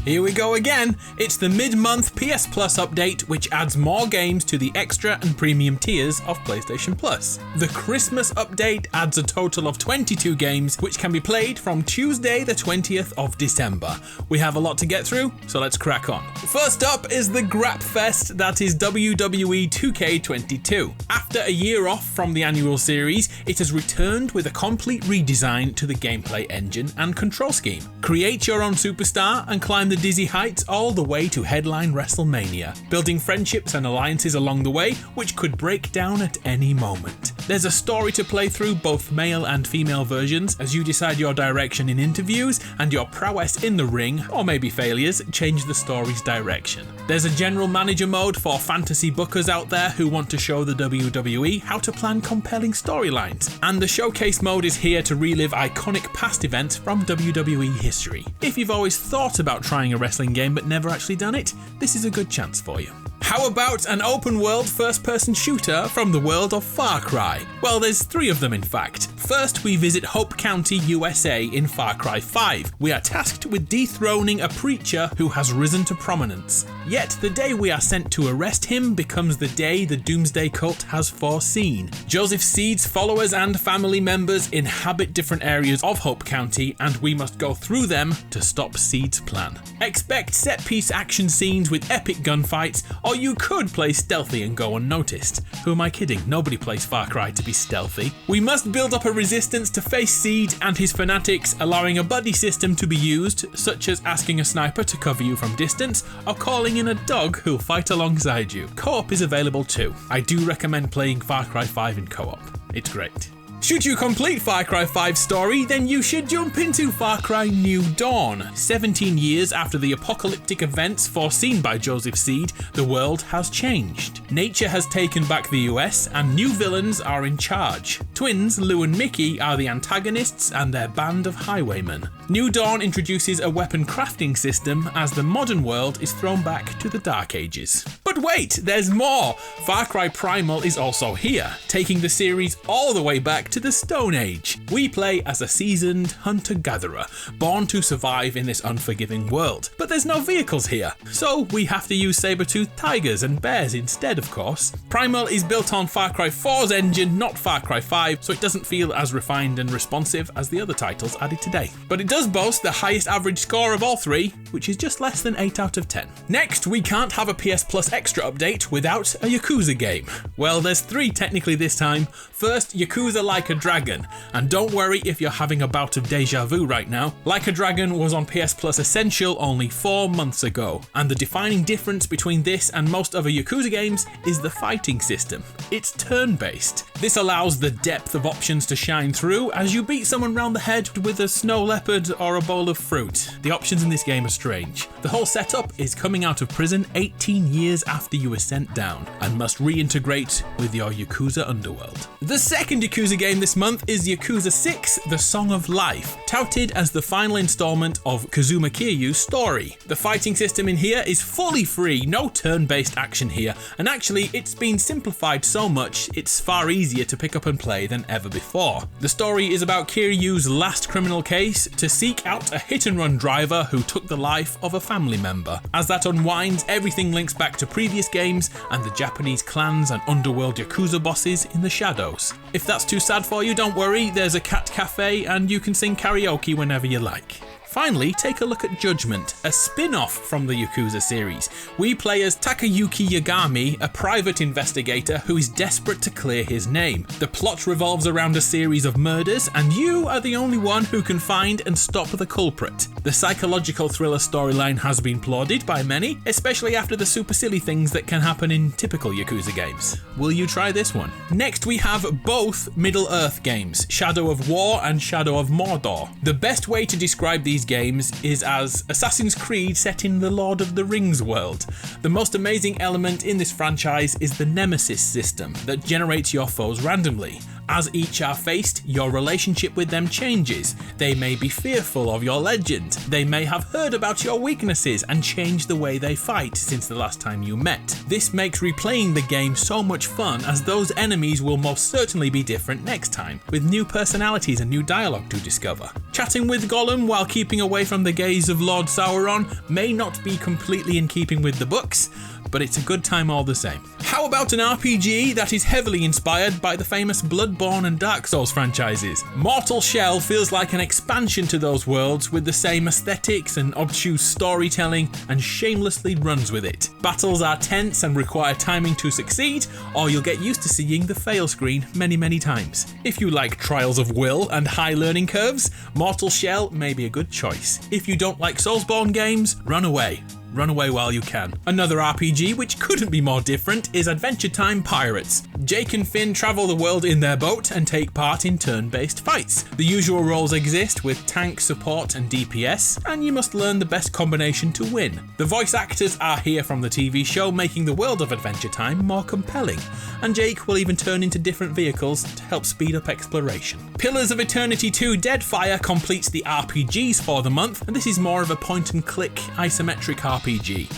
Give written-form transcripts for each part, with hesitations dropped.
Here we go again. It's the mid-month PS Plus update, which adds more games to the extra and premium tiers of PlayStation Plus. The Christmas update adds a total of 22 games, which can be played from Tuesday the 20th of December. We have a lot to get through, so let's crack on. First up is the Grap Fest, that is WWE 2K22. After a year off from the annual series, it has returned with a complete redesign to the gameplay engine and control scheme. Create your own superstar and climb the dizzy heights all the way to headline WrestleMania, building friendships and alliances along the way, which could break down at any moment. There's a story to play through, both male and female versions, as you decide your direction in interviews, and your prowess in the ring, or maybe failures, change the story's direction. There's a general manager mode for fantasy bookers out there who want to show the WWE how to plan compelling storylines, and the showcase mode is here to relive iconic past events from WWE history. If you've always thought about trying a wrestling game but never actually done it, this is a good chance for you. How about an open world first-person shooter from the world of Far Cry? Well, there's 3 of them in fact. First, we visit Hope County, USA in Far Cry 5. We are tasked with dethroning a preacher who has risen to prominence. Yet, the day we are sent to arrest him becomes the day the Doomsday Cult has foreseen. Joseph Seed's followers and family members inhabit different areas of Hope County, and we must go through them to stop Seed's plan. Expect set-piece action scenes with epic gunfights, or you could play stealthy and go unnoticed. Who am I kidding? Nobody plays Far Cry to be stealthy. We must build up a resistance to face Seed and his fanatics, allowing a buddy system to be used, such as asking a sniper to cover you from distance, or calling in a dog who'll fight alongside you. Co-op is available too. I do recommend playing Far Cry 5 in co-op. It's great. Should you complete Far Cry 5's story, then you should jump into Far Cry New Dawn. 17 years after the apocalyptic events foreseen by Joseph Seed, the world has changed. Nature has taken back the US, and new villains are in charge. Twins Lou and Mickey are the antagonists and their band of highwaymen. New Dawn introduces a weapon crafting system as the modern world is thrown back to the Dark Ages. But wait, there's more! Far Cry Primal is also here, taking the series all the way back to the Stone Age. We play as a seasoned hunter-gatherer, born to survive in this unforgiving world. But there's no vehicles here, so we have to use saber-toothed tigers and bears instead, of course. Primal is built on Far Cry 4's engine, not Far Cry 5, so it doesn't feel as refined and responsive as the other titles added today. But it does boast the highest average score of all 3, which is just less than 8 out of 10. Next, we can't have a PS Plus Extra update without a Yakuza game. Well, there's 3 technically this time. First, Yakuza Like a Dragon, and don't worry if you're having a bout of deja vu right now. Like a Dragon was on PS Plus Essential only 4 months ago, and the defining difference between this and most other Yakuza games is the fighting system. It's turn-based. This allows the depth of options to shine through as you beat someone round the head with a snow leopard or a bowl of fruit. The options in this game are strange. The whole setup is coming out of prison 18 years after you were sent down and must reintegrate with your Yakuza underworld. The second Yakuza game this month is Yakuza 6: The Song of Life, touted as the final installment of Kazuma Kiryu's story. The fighting system in here is fully free, no turn-based action here, and actually it's been simplified so much it's far easier to pick up and play than ever before. The story is about Kiryu's last criminal case to seek out a hit-and-run driver who took the life of a family member. As that unwinds, everything links back to previous games and the Japanese clans and underworld Yakuza bosses in the shadows. If that's too sad for you, don't worry, there's a cat cafe and you can sing karaoke whenever you like. Finally, take a look at Judgment, a spin-off from the Yakuza series. We play as Takayuki Yagami, a private investigator who is desperate to clear his name. The plot revolves around a series of murders, and you are the only one who can find and stop the culprit. The psychological thriller storyline has been applauded by many, especially after the super silly things that can happen in typical Yakuza games. Will you try this one? Next, we have both Middle-earth games, Shadow of War and Shadow of Mordor. The best way to describe these games is as Assassin's Creed set in the Lord of the Rings world. The most amazing element in this franchise is the Nemesis system that generates your foes randomly. As each are faced, your relationship with them changes. They may be fearful of your legend. They may have heard about your weaknesses and changed the way they fight since the last time you met. This makes replaying the game so much fun, as those enemies will most certainly be different next time, with new personalities and new dialogue to discover. Chatting with Gollum while keeping away from the gaze of Lord Sauron may not be completely in keeping with the books, but it's a good time all the same. How about an RPG that is heavily inspired by the famous Bloodborne and Dark Souls franchises? Mortal Shell feels like an expansion to those worlds, with the same aesthetics and obtuse storytelling, and shamelessly runs with it. Battles are tense and require timing to succeed, or you'll get used to seeing the fail screen many times. If you like trials of will and high learning curves, Mortal Shell may be a good choice. If you don't like Soulsborne games, run away. Run away while you can. Another RPG which couldn't be more different is Adventure Time Pirates. Jake and Finn travel the world in their boat and take part in turn-based fights. The usual roles exist with tank, support and DPS, and you must learn the best combination to win. The voice actors are here from the TV show, making the world of Adventure Time more compelling, and Jake will even turn into different vehicles to help speed up exploration. Pillars of Eternity 2 Deadfire completes the RPGs for the month, and this is more of a point-and-click isometric RPG.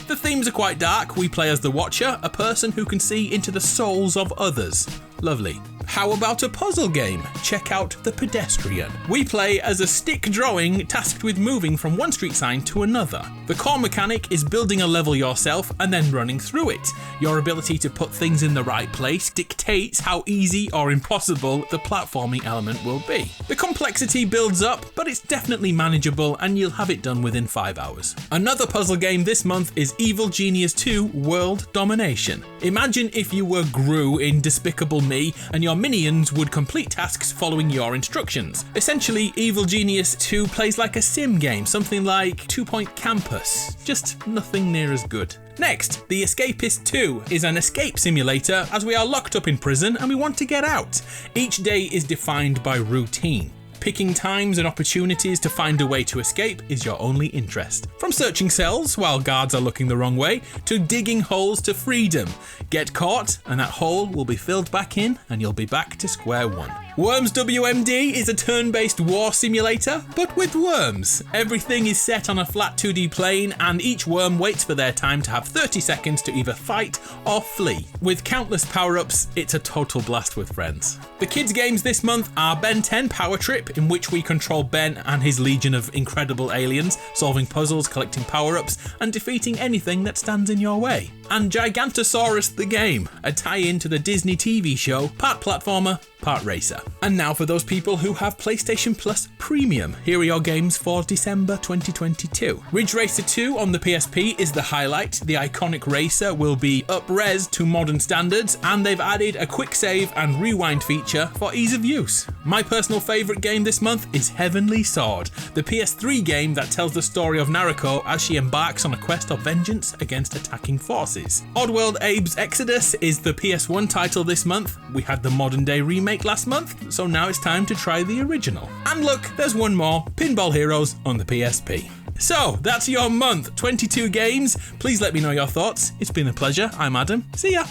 The themes are quite dark. We play as the Watcher, a person who can see into the souls of others. Lovely. How about a puzzle game? Check out The Pedestrian. We play as a stick drawing tasked with moving from one street sign to another. The core mechanic is building a level yourself and then running through it. Your ability to put things in the right place dictates how easy or impossible the platforming element will be. The complexity builds up, but it's definitely manageable and you'll have it done within 5 hours. Another puzzle game this month is Evil Genius 2 World Domination. Imagine if you were Gru in Despicable Me and your minions would complete tasks following your instructions. Essentially, Evil Genius 2 plays like a sim game, something like 2 Point Campus, just nothing near as good. Next, The Escapists 2 is an escape simulator as we are locked up in prison and we want to get out. Each day is defined by routine. Picking times and opportunities to find a way to escape is your only interest. From searching cells while guards are looking the wrong way, to digging holes to freedom. Get caught and that hole will be filled back in and you'll be back to square one. Worms W.M.D is a turn-based war simulator, but with worms. Everything is set on a flat 2D plane and each worm waits for their time to have 30 seconds to either fight or flee. With countless power-ups, it's a total blast with friends. The kids' games this month are Ben 10 Power Trip, in which we control Ben and his legion of incredible aliens, solving puzzles, collecting power-ups, and defeating anything that stands in your way. And Gigantosaurus the Game, a tie-in to the Disney TV show, part platformer, part racer. And now for those people who have PlayStation Plus Premium, here are your games for December 2022. Ridge Racer 2 on the PSP is the highlight. The iconic racer will be up-res to modern standards, and they've added a quick save and rewind feature for ease of use. My personal favourite game this month is Heavenly Sword, the PS3 game that tells the story of Nariko as she embarks on a quest of vengeance against attacking forces. Oddworld Abe's Exoddus is the PS1 title this month. We had the modern day remake last month, so now it's time to try the original. And look, there's one more, Pinball Heroes on the PSP. So, that's your month, 22 games. Please let me know your thoughts. It's been a pleasure. I'm Adam. See ya.